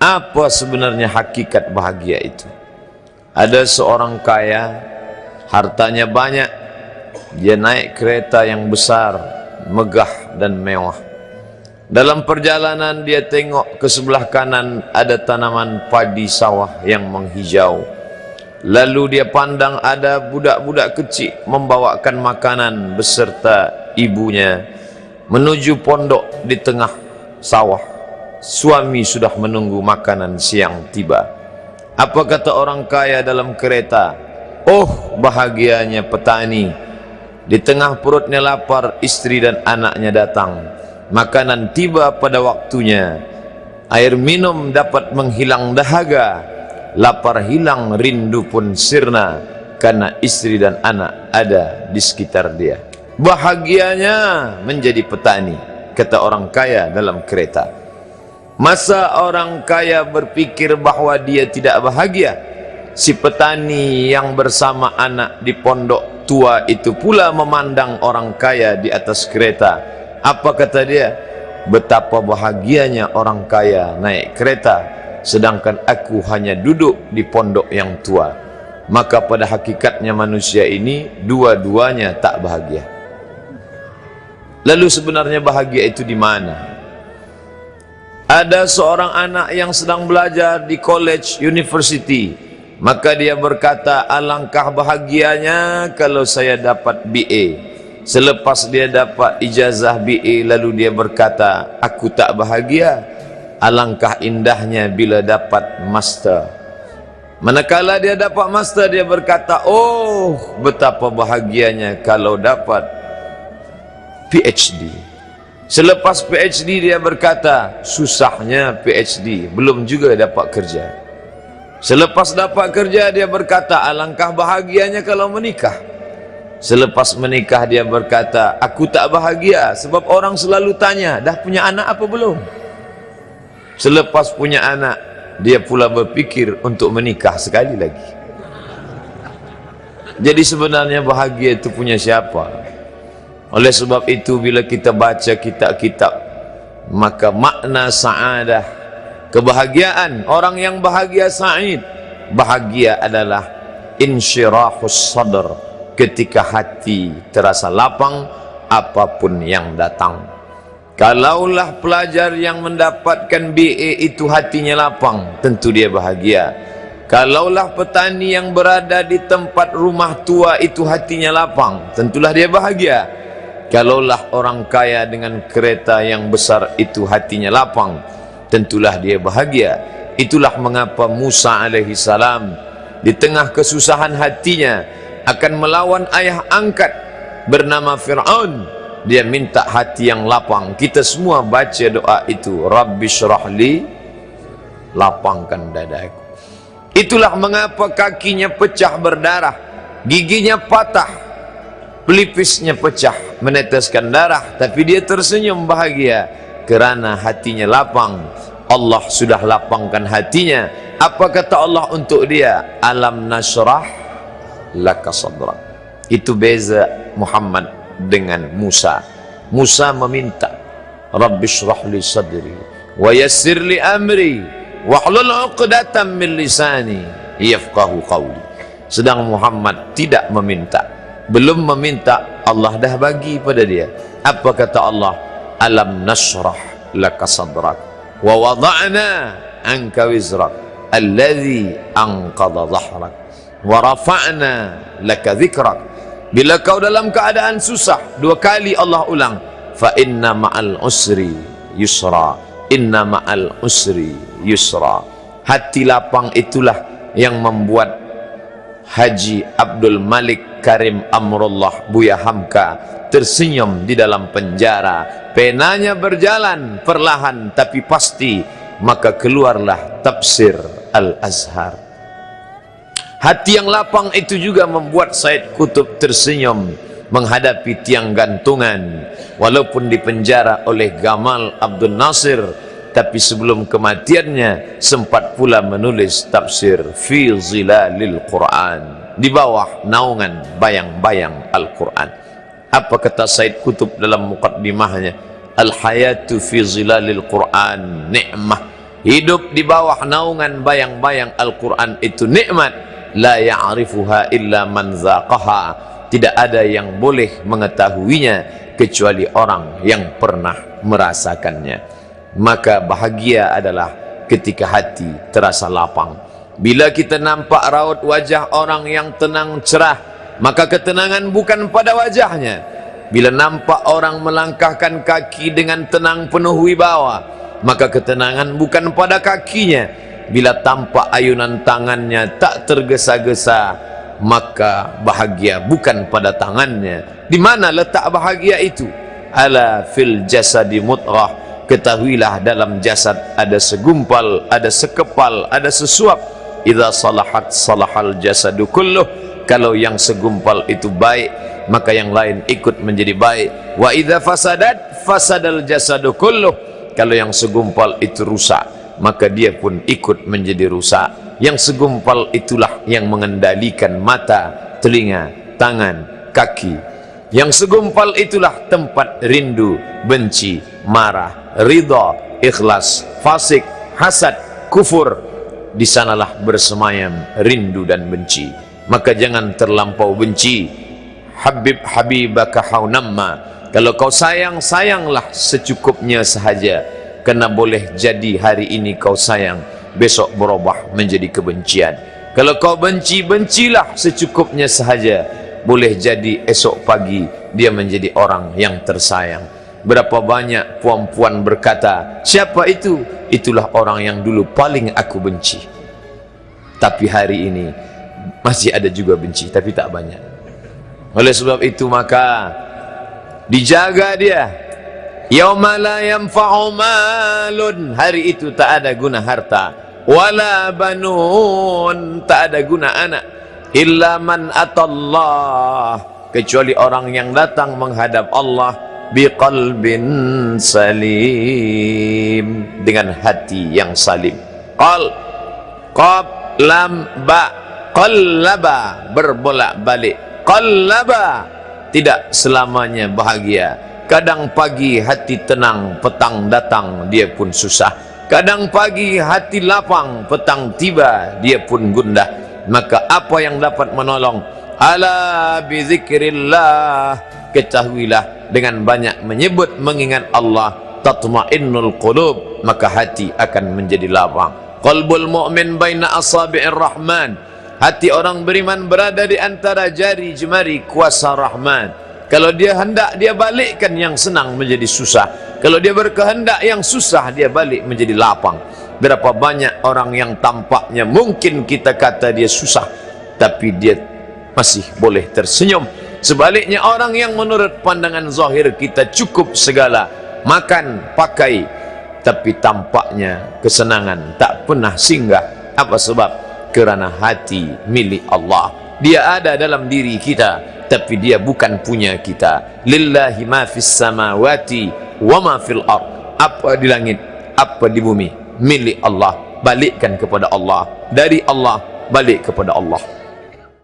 Apa sebenarnya hakikat bahagia itu? Ada seorang kaya, hartanya banyak, dia naik kereta yang besar, megah dan mewah. Dalam perjalanan dia tengok ke sebelah kanan ada tanaman padi sawah yang menghijau. Lalu dia pandang ada budak-budak kecil membawakan makanan beserta ibunya menuju pondok di tengah sawah. Suami sudah menunggu makanan siang tiba. Apa kata orang kaya dalam kereta? Oh, bahagianya petani. Di tengah perutnya lapar, istri dan anaknya datang. Makanan tiba pada waktunya. Air minum dapat menghilang dahaga. Lapar hilang, rindu pun sirna, karena istri dan anak ada di sekitar dia. Bahagianya menjadi petani, kata orang kaya dalam kereta. Masa orang kaya berpikir bahwa dia tidak bahagia, si petani yang bersama anak di pondok tua itu pula memandang orang kaya di atas kereta. Apa kata dia? Betapa bahagianya orang kaya naik kereta, sedangkan aku hanya duduk di pondok yang tua. Maka pada hakikatnya manusia ini dua-duanya tak bahagia. Lalu sebenarnya bahagia itu di mana? Ada seorang anak yang sedang belajar di college, university. Maka dia berkata, alangkah bahagianya kalau saya dapat BA. Selepas dia dapat ijazah BA, lalu dia berkata, aku tak bahagia. Alangkah indahnya bila dapat master. Manakala dia dapat master, dia berkata, oh, betapa bahagianya kalau dapat PhD. Selepas PhD dia berkata, susahnya PhD, belum juga dapat kerja. Selepas dapat kerja dia berkata, alangkah bahagianya kalau menikah. Selepas menikah dia berkata, aku tak bahagia sebab orang selalu tanya, dah punya anak apa belum? Selepas punya anak, dia pula berpikir untuk menikah sekali lagi. Jadi sebenarnya bahagia itu punya siapa? Oleh sebab itu bila kita baca kitab-kitab, maka makna sa'adah, kebahagiaan, orang yang bahagia sa'id, bahagia adalah insyirahus sadr, ketika hati terasa lapang apapun yang datang. Kalaulah pelajar yang mendapatkan BA itu hatinya lapang, tentu dia bahagia. Kalaulah petani yang berada di tempat rumah tua itu hatinya lapang, tentulah dia bahagia. Kalaulah orang kaya dengan kereta yang besar itu hatinya lapang, tentulah dia bahagia. Itulah mengapa Musa alaihi salam di tengah kesusahan hatinya akan melawan ayah angkat bernama Fir'aun. Dia minta hati yang lapang. Kita semua baca doa itu, Rabbi syrahli, lapangkan dadaku. Itulah mengapa kakinya pecah berdarah, giginya patah, pelipisnya pecah meneteskan darah, tapi dia tersenyum bahagia kerana hatinya lapang. Allah sudah lapangkan hatinya. Apa kata Allah untuk dia? Alam nashrah laka sadrak. Itu beza Muhammad dengan Musa. Musa meminta, Rabbi shrah li sadri wa yassir li amri wahlul 'uqdatam min lisani yafqahu qawli. Sedang Muhammad tidak meminta. Belum meminta, Allah dah bagi pada dia. Apa kata Allah? Alam nashrah laka sadrak wa wada'na anka wizrak alladhi anqadha dhahrak wa rafa'na laka dhikrak. Bila kau dalam keadaan susah, dua kali Allah ulang, fa inna ma'al usri yusra, inna ma'al usri yusra. Hati lapang itulah yang membuat Haji Abdul Malik Karim Amrullah Buya Hamka tersenyum di dalam penjara. Penanya berjalan perlahan tapi pasti, maka keluarlah tafsir Al-Azhar. Hati yang lapang itu juga membuat Said Qutb tersenyum menghadapi tiang gantungan, walaupun dipenjara oleh Gamal Abdul Nasir, tapi sebelum kematiannya sempat pula menulis tafsir Fi Zilalil Quran, di bawah naungan bayang-bayang Al-Quran. Apa kata Said Qutb dalam muqaddimahnya? Al-hayatu fi zilalil Quran ni'mah hidup di bawah naungan bayang-bayang Al-Quran itu nikmat. La ya'rifuha illa man zaqaha, tidak ada yang boleh mengetahuinya kecuali orang yang pernah merasakannya. Maka bahagia adalah ketika hati terasa lapang. Bila kita nampak raut wajah orang yang tenang cerah, maka ketenangan bukan pada wajahnya. Bila nampak orang melangkahkan kaki dengan tenang penuh wibawa, maka ketenangan bukan pada kakinya. Bila tampak ayunan tangannya tak tergesa-gesa, maka bahagia bukan pada tangannya. Di mana letak bahagia itu? Ala fil jasadi mudghah, ketahuilah dalam jasad ada segumpal, ada sekepal, ada sesuap. Idza salahat salahal jasadu kulluh, kalau yang segumpal itu baik, maka yang lain ikut menjadi baik. Wa idza fasadat fasadal jasadu kulluh, kalau yang segumpal itu rusak, maka dia pun ikut menjadi rusak. Yang segumpal itulah yang mengendalikan mata, telinga, tangan, kaki. Yang segumpal itulah tempat rindu, benci, marah, ridha, ikhlas, fasik, hasad, kufur. Di sanalah bersemayam rindu dan benci. Maka jangan terlampau benci. Habib habibaka haunamma, kalau kau sayang, sayanglah secukupnya sahaja. Karena boleh jadi hari ini kau sayang, besok berubah menjadi kebencian. Kalau kau benci, bencilah secukupnya sahaja. Boleh jadi esok pagi dia menjadi orang yang tersayang. Berapa banyak puan-puan berkata, siapa itu? Itulah orang yang dulu paling aku benci. Tapi hari ini masih ada juga benci, tapi tak banyak. Oleh sebab itu maka dijaga dia. Yauma la yanfa'u malun, hari itu tak ada guna harta, wala banun, tak ada guna anak, illa man atallah, kecuali orang yang datang menghadap Allah biqalbin salim, dengan hati yang salim. Qal, qab, lam, ba, qallaba, berbolak-balik. Qallaba, tidak selamanya bahagia. Kadang pagi hati tenang, petang datang dia pun susah. Kadang pagi hati lapang, petang tiba dia pun gundah. Maka apa yang dapat menolong? Ala bizikrillah, ketahuilah dengan banyak menyebut mengingat Allah, tatma'innul qulub, maka hati akan menjadi lapang. Qalbul mu'min baina asabi'ir rahman, hati orang beriman berada di antara jari jemari kuasa Rahman. Kalau dia hendak, dia balikkan yang senang menjadi susah. Kalau dia berkehendak yang susah, dia balik menjadi lapang. Berapa banyak orang yang tampaknya mungkin kita kata dia susah, tapi dia masih boleh tersenyum. Sebaliknya orang yang menurut pandangan zahir kita cukup segala, makan, pakai, tapi tampaknya kesenangan tak pernah singgah. Apa sebab? Kerana hati milik Allah. Dia ada dalam diri kita, tapi dia bukan punya kita. Lillahi ma fis samawati wa ma fil ard, apa di langit, apa di bumi, milik Allah. Balikkan kepada Allah, dari Allah balik kepada Allah.